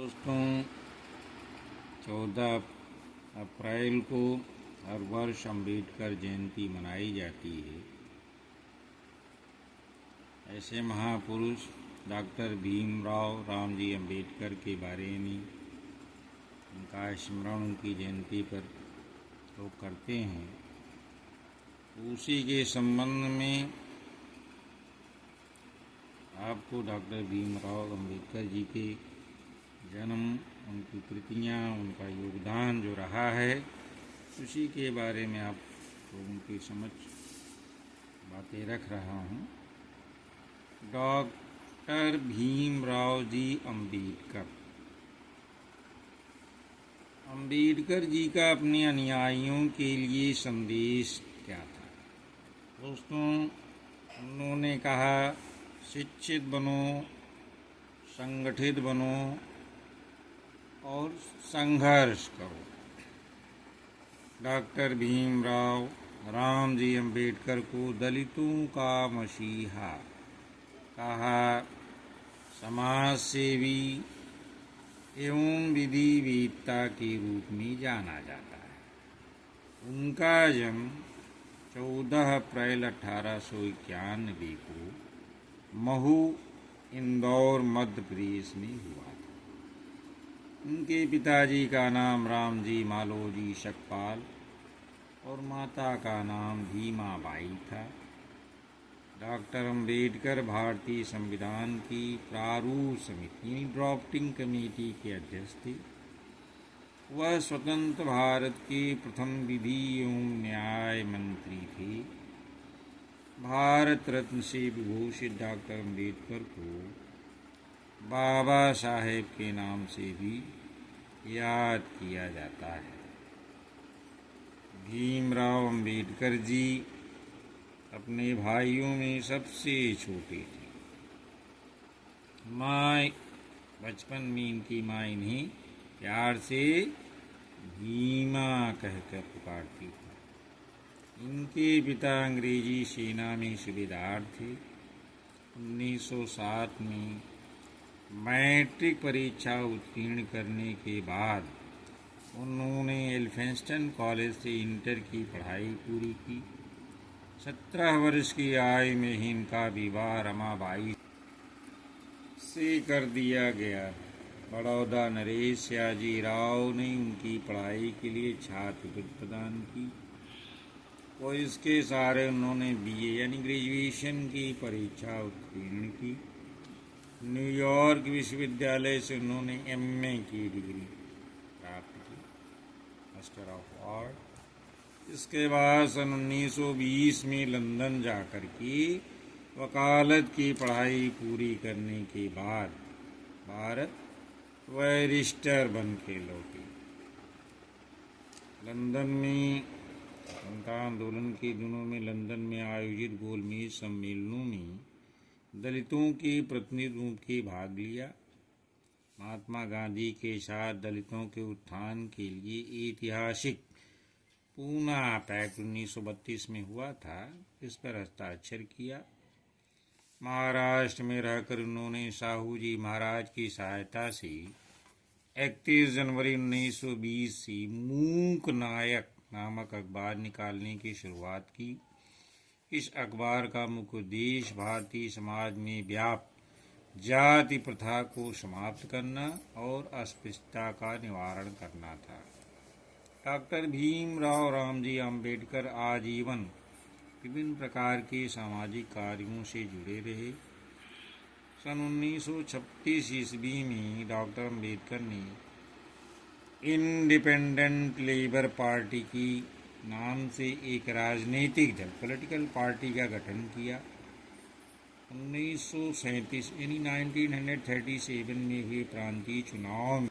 दोस्तों, 14 अप्रैल को हर वर्ष अम्बेडकर जयंती मनाई जाती है। ऐसे महापुरुष डॉक्टर भीमराव रामजी अम्बेडकर के बारे में उनका स्मरण उनकी जयंती पर लोग करते हैं। उसी के संबंध में आपको डॉक्टर भीमराव अम्बेडकर जी के जन्म, उनकी कृतियाँ, उनका योगदान जो रहा है, उसी के बारे में आप लोगों के समक्ष बातें रख रहा हूँ। डॉक्टर भीमराव जी अम्बेडकर जी का अपने अनुयायियों के लिए संदेश क्या था? दोस्तों, उन्होंने कहा, शिक्षित बनो, संगठित बनो और संघर्ष करो। डॉक्टर भीमराव रामजी अम्बेडकर को दलितों का मसीहा कहा, समाज सेवी एवं विधिवेत्ता के रूप में जाना जाता है। उनका जन्म 14 अप्रैल 1891 को महू, इंदौर, मध्य प्रदेश में हुआ था। उनके पिताजी का नाम रामजी मालोजी शकपाल और माता का नाम भीमाबाई था। डॉक्टर अम्बेडकर भारतीय संविधान की प्रारूप समिति ड्राफ्टिंग कमेटी के अध्यक्ष थे। वह स्वतंत्र भारत के प्रथम विधि एवं न्याय मंत्री थे। भारत रत्न से विभूषित डॉक्टर अम्बेडकर को बाबा साहेब के नाम से भी याद किया जाता है। भीमराव अम्बेडकर जी अपने भाइयों में सबसे छोटे थे। बचपन में इनकी माँ इन्हें प्यार से भीमा कहकर पुकारती थी। इनके पिता अंग्रेजी सेना में सूबेदार थे। 1907 में मैट्रिक परीक्षा उत्तीर्ण करने के बाद उन्होंने एल्फिंस्टन कॉलेज से इंटर की पढ़ाई पूरी की। 17 वर्ष की आयु में ही इनका विवाह रमाबाई से कर दिया गया। बड़ौदा नरेश सयाजी राव ने उनकी पढ़ाई के लिए छात्रवृत्ति प्रदान की और इसके सहारे उन्होंने BA यानी ग्रेजुएशन की परीक्षा उत्तीर्ण की। न्यूयॉर्क विश्वविद्यालय से उन्होंने MA की डिग्री प्राप्त की, मास्टर ऑफ आर्ट। इसके बाद सन 1920 में लंदन जाकर के वकालत की पढ़ाई पूरी करने के बाद भारत बैरिस्टर बन के लौटे। लंदन में जनता आंदोलन के दिनों में लंदन में आयोजित गोलमेज सम्मेलनों में दलितों के प्रतिनिधियों के भाग लिया। महात्मा गांधी के साथ दलितों के उत्थान के लिए ऐतिहासिक पूना पैक्ट 1932 में हुआ था, इस पर हस्ताक्षर किया। महाराष्ट्र में रहकर उन्होंने साहू जी महाराज की सहायता से 31 जनवरी 1920 से मूक नायक नामक अखबार निकालने की शुरुआत की। इस अखबार का मुख्य उद्देश्य भारतीय समाज में व्याप्त जाति प्रथा को समाप्त करना और अस्पृश्यता का निवारण करना था। डॉक्टर भीमराव रामजी अम्बेडकर आजीवन विभिन्न प्रकार के सामाजिक कार्यों से जुड़े रहे। सन 1936 ईस्वी में डॉक्टर अम्बेडकर ने इंडिपेंडेंट लेबर पार्टी की नाम से एक राजनीतिक दल पॉलिटिकल पार्टी का गठन किया। 1937 यानी 1937 में हुए प्रांतीय चुनाव में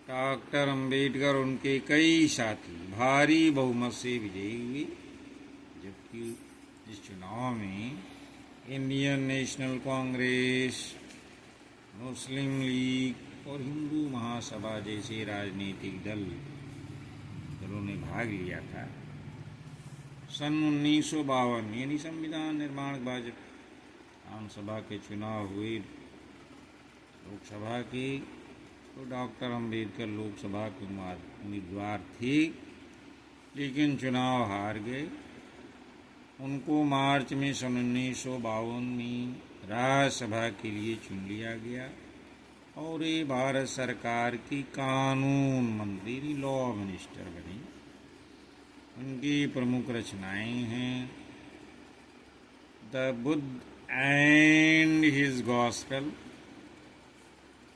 डॉक्टर अम्बेडकर उनके कई साथी भारी बहुमत से विजयी हुए, जबकि इस चुनाव में इंडियन नेशनल कांग्रेस, मुस्लिम लीग और हिंदू महासभा जैसे राजनीतिक दलों ने भाग लिया था। सन 1952 यानी संविधान निर्माण के बाद विधानसभा के चुनाव हुए, लोकसभा के तो डॉक्टर अंबेडकर लोकसभा के उम्मीदवार थे, लेकिन चुनाव हार गए। उनको मार्च में सन 1952 में राज्यसभा के लिए चुन लिया गया और ये भारत सरकार की कानून मंत्री लॉ मिनिस्टर बनी। उनकी प्रमुख रचनाएं हैं the Buddha and his gospel,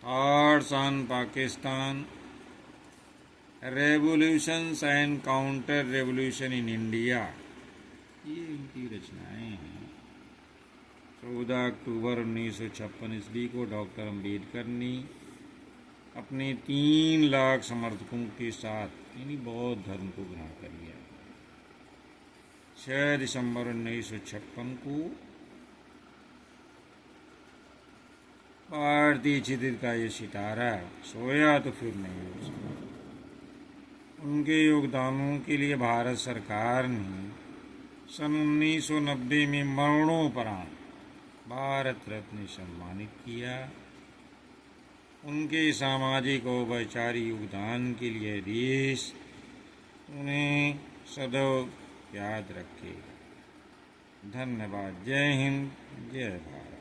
thoughts on Pakistan, revolutions and counter revolution in India, ये इनकी रचनाएं हैं। 14 अक्टूबर 1956 ईस्वी को डॉक्टर अंबेडकर ने अपने 3 लाख समर्थकों के साथ यानी बौद्ध धर्म को ग्रहण कर लिया। 6 दिसंबर 1956 को भारतीय क्षितिज का ये सितारा सोया तो फिर नहीं हो सकता। उनके योगदानों के लिए भारत सरकार ने सन 1990 में मरणोपरांत भारत रत्न सम्मानित किया। उनके सामाजिक और वैचारिक योगदान के लिए देश उन्हें सदैव याद रखेगा। धन्यवाद। जय हिंद, जय भारत।